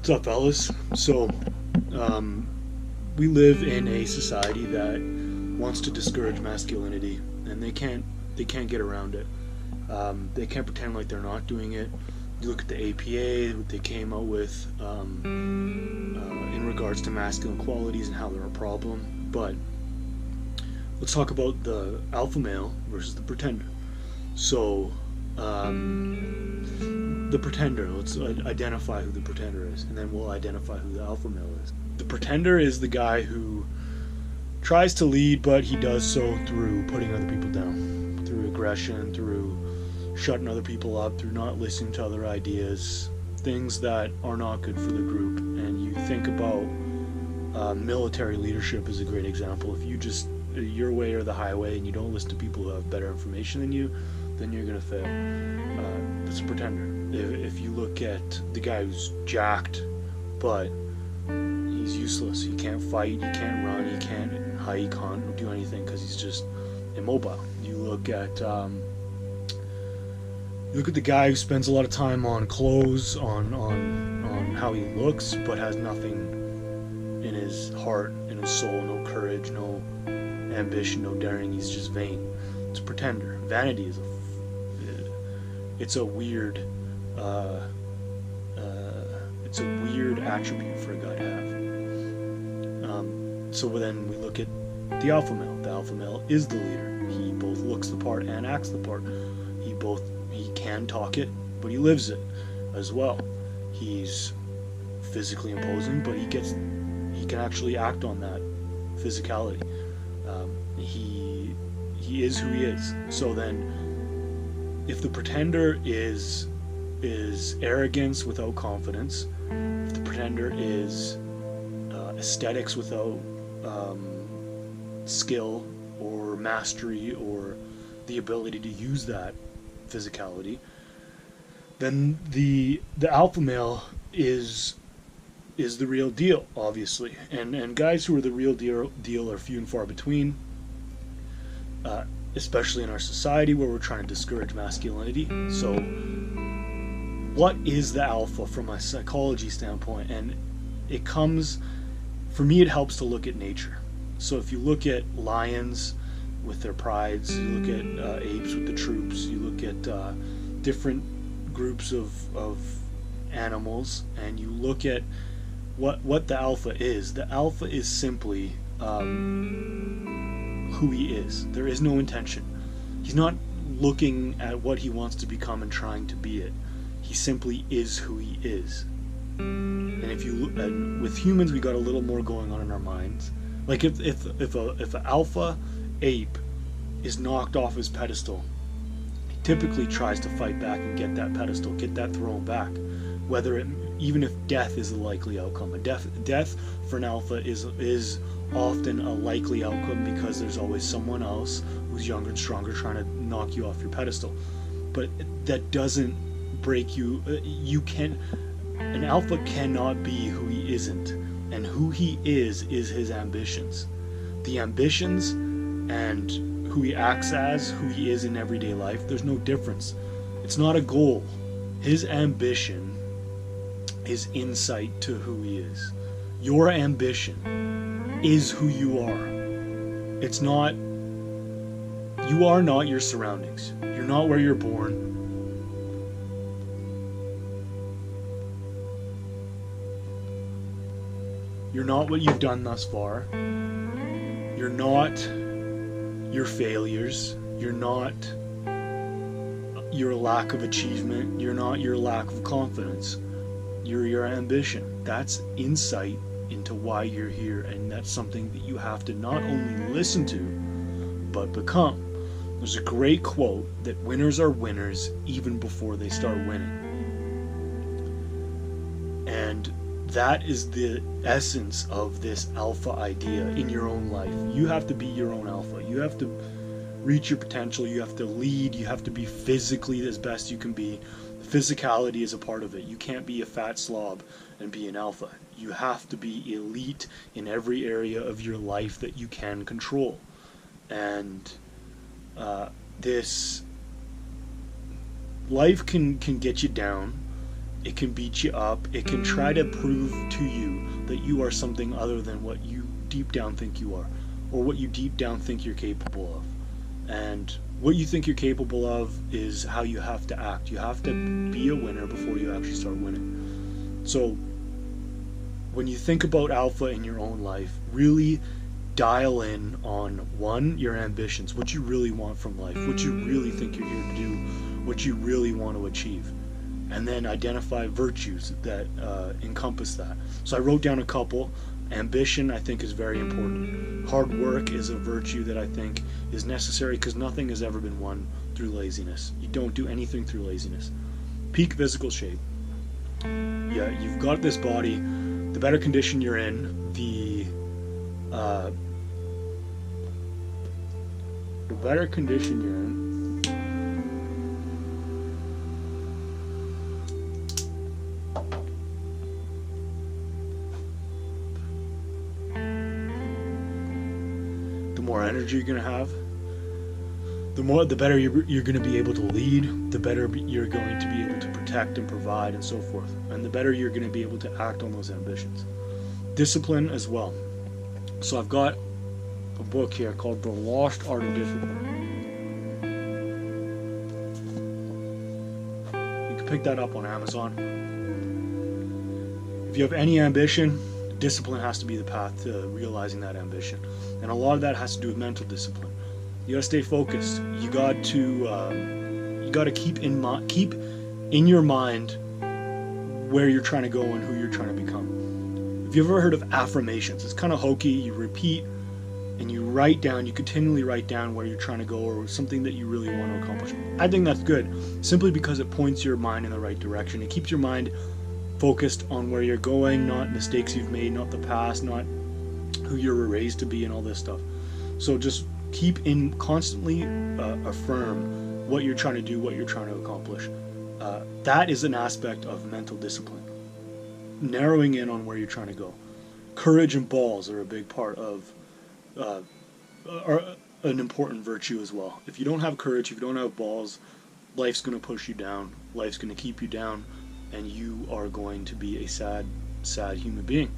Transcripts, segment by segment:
What's up, fellas? So, we live in a society that wants to discourage masculinity, and they can't get around it. They can't pretend like they're not doing it. You look at the APA, what they came out with in regards to masculine qualities and how they're a problem. But let's talk about the alpha male versus the pretender. So, the pretender, let's identify who the pretender is, and then we'll identify who the alpha male is. The pretender is the guy who tries to lead, but he does so through putting other people down, through aggression, through shutting other people up, through not listening to other ideas, things that are not good for the group. And you think about military leadership is a great example. If you just your way or the highway and you don't listen to people who have better information than you, then you're going to fail. That's a pretender. If you look at the guy who's jacked, but he's useless, he can't fight, he can't run, he can't hike, he can't do anything because he's just immobile. You look at the guy who spends a lot of time on clothes, on how he looks, but has nothing in his heart, in his soul, no courage, no ambition, no daring. He's just vain. It's a pretender. Vanity is it's a weird attribute for a guy to have. So then we look at the alpha male. The alpha male is the leader. He both looks the part and acts the part. He can talk it, but he lives it as well. He's physically imposing, but he can actually act on that physicality. He is who he is. So then, if the pretender is arrogance without confidence, if the pretender is aesthetics without skill or mastery or the ability to use that physicality, then the alpha male is the real deal, obviously. And guys who are the real deal are few and far between, especially in our society where we're trying to discourage masculinity. So what is the alpha from a psychology standpoint? And it comes, for me, it helps to look at nature. So if you look at lions with their prides, you look at apes with the troops, you look at different groups of animals, and you look at what the alpha is. The alpha is simply who he is. There is no intention. He's not looking at what he wants to become and trying to be it. He simply is who he is. And and with humans, we got a little more going on in our minds. Like if an alpha ape is knocked off his pedestal, he typically tries to fight back and get that pedestal, get that throne back. Even if death is a likely outcome. Death for an alpha is often a likely outcome because there's always someone else who's younger and stronger trying to knock you off your pedestal. But that doesn't break you. An alpha cannot be who he isn't, and who he is his ambitions. The ambitions and who he acts as, who he is in everyday life, there's no difference. It's not a goal. His ambition is insight to who he is. Your ambition is who you are. It's not, you are not your surroundings. You're not where you're born. You're not what you've done thus far. You're not your failures. You're not your lack of achievement. You're not your lack of confidence. You're your ambition. That's insight into why you're here, and that's something that you have to not only listen to, but become. There's a great quote that winners are winners even before they start winning. And that is the essence of this alpha idea in your own life. You have to be your own alpha. You have to reach your potential. You have to lead. You have to be physically as best you can be. Physicality is a part of it. You can't be a fat slob and be an alpha. You have to be elite in every area of your life that you can control. And this life can get you down it can beat you up, it can try to prove to you that you are something other than what you deep down think you are, or what you deep down think you're capable of. And what you think you're capable of is how you have to act. You have to be a winner before you actually start winning. So when you think about alpha in your own life, really dial in on, one, your ambitions, what you really want from life, what you really think you're here to do, what you really want to achieve, and then identify virtues that encompass that. So I wrote down a couple. Ambition, I think, is very important. Hard work is a virtue that I think is necessary, because nothing has ever been won through laziness. You don't do anything through laziness. Peak physical shape. Yeah, you've got this body. The better condition you're in, the better condition you're in, the more energy you're going to have, the better you're going to be able to lead, the better you're going to be able to protect and provide and so forth, and the better you're going to be able to act on those ambitions. Discipline as well. So I've got a book here called The Lost Art of Discipline. You can pick that up on Amazon. If you have any ambition, discipline has to be the path to realizing that ambition, and a lot of that has to do with mental discipline. You got to stay focused. You got to keep in your mind where you're trying to go and who you're trying to become. Have you ever heard of affirmations? It's kind of hokey. You repeat and you write down. You continually write down where you're trying to go or something that you really want to accomplish. I think that's good, simply because it points your mind in the right direction. It keeps your mind focused on where you're going, not mistakes you've made, not the past, not who you were raised to be, and all this stuff. So just constantly affirm what you're trying to do, what you're trying to accomplish. That is an aspect of mental discipline. Narrowing in on where you're trying to go. Courage and balls are a big part of, are an important virtue as well. If you don't have courage, if you don't have balls, life's going to push you down, life's going to keep you down, and you are going to be a sad, sad human being.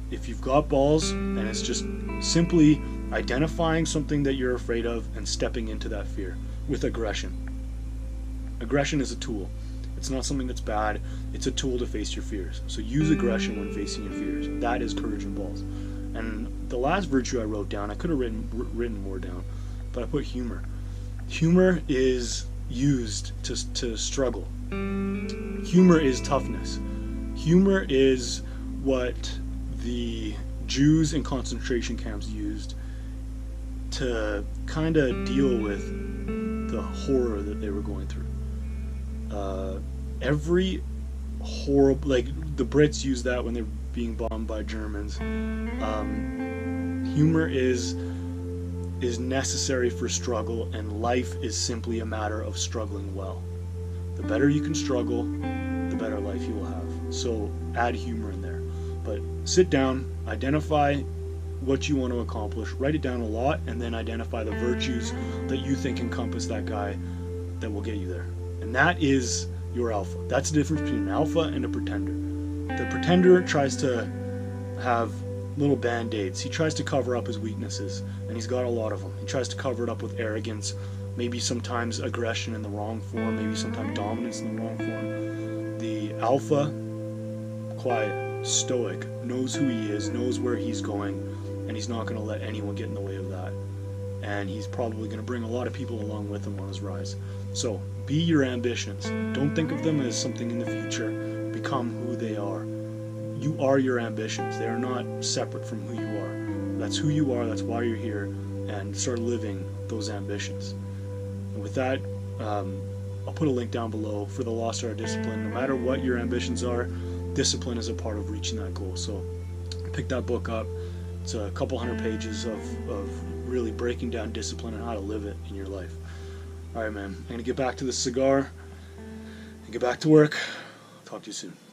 If you've got balls, and it's just simply identifying something that you're afraid of and stepping into that fear with aggression. Aggression is a tool. It's not something that's bad. It's a tool to face your fears. So use aggression when facing your fears. That is courage and balls. And the last virtue I wrote down, I could have written more down, but I put humor. Humor is used to struggle. Humor is toughness. Humor is what the Jews in concentration camps used to kind of deal with the horror that they were going through. Every horrible, like the Brits use that when they're being bombed by Germans. Humor is necessary for struggle, and life is simply a matter of struggling well. The better you can struggle, the better life you will have. So add humor in there. But sit down, identify what you want to accomplish, write it down a lot, and then identify the virtues that you think encompass that guy that will get you there. And that is your alpha. That's the difference between an alpha and a pretender. The pretender tries to have little band-aids. He tries to cover up his weaknesses, and he's got a lot of them. He tries to cover it up with arrogance, maybe sometimes aggression in the wrong form, maybe sometimes dominance in the wrong form. The alpha, quiet, stoic, knows who he is, knows where he's going, and he's not going to let anyone get in the way of that. And he's probably going to bring a lot of people along with him on his rise. So be your ambitions. Don't think of them as something in the future. Become who they are. You are your ambitions. They are not separate from who you are. That's who you are. That's why you're here. And start living those ambitions. And with that, I'll put a link down below for the Lost Art of Discipline. No matter what your ambitions are, discipline is a part of reaching that goal. So pick that book up. It's a couple hundred pages of really breaking down discipline and how to live it in your life. Alright, man. I'm going to get back to the cigar and get back to work. Talk to you soon.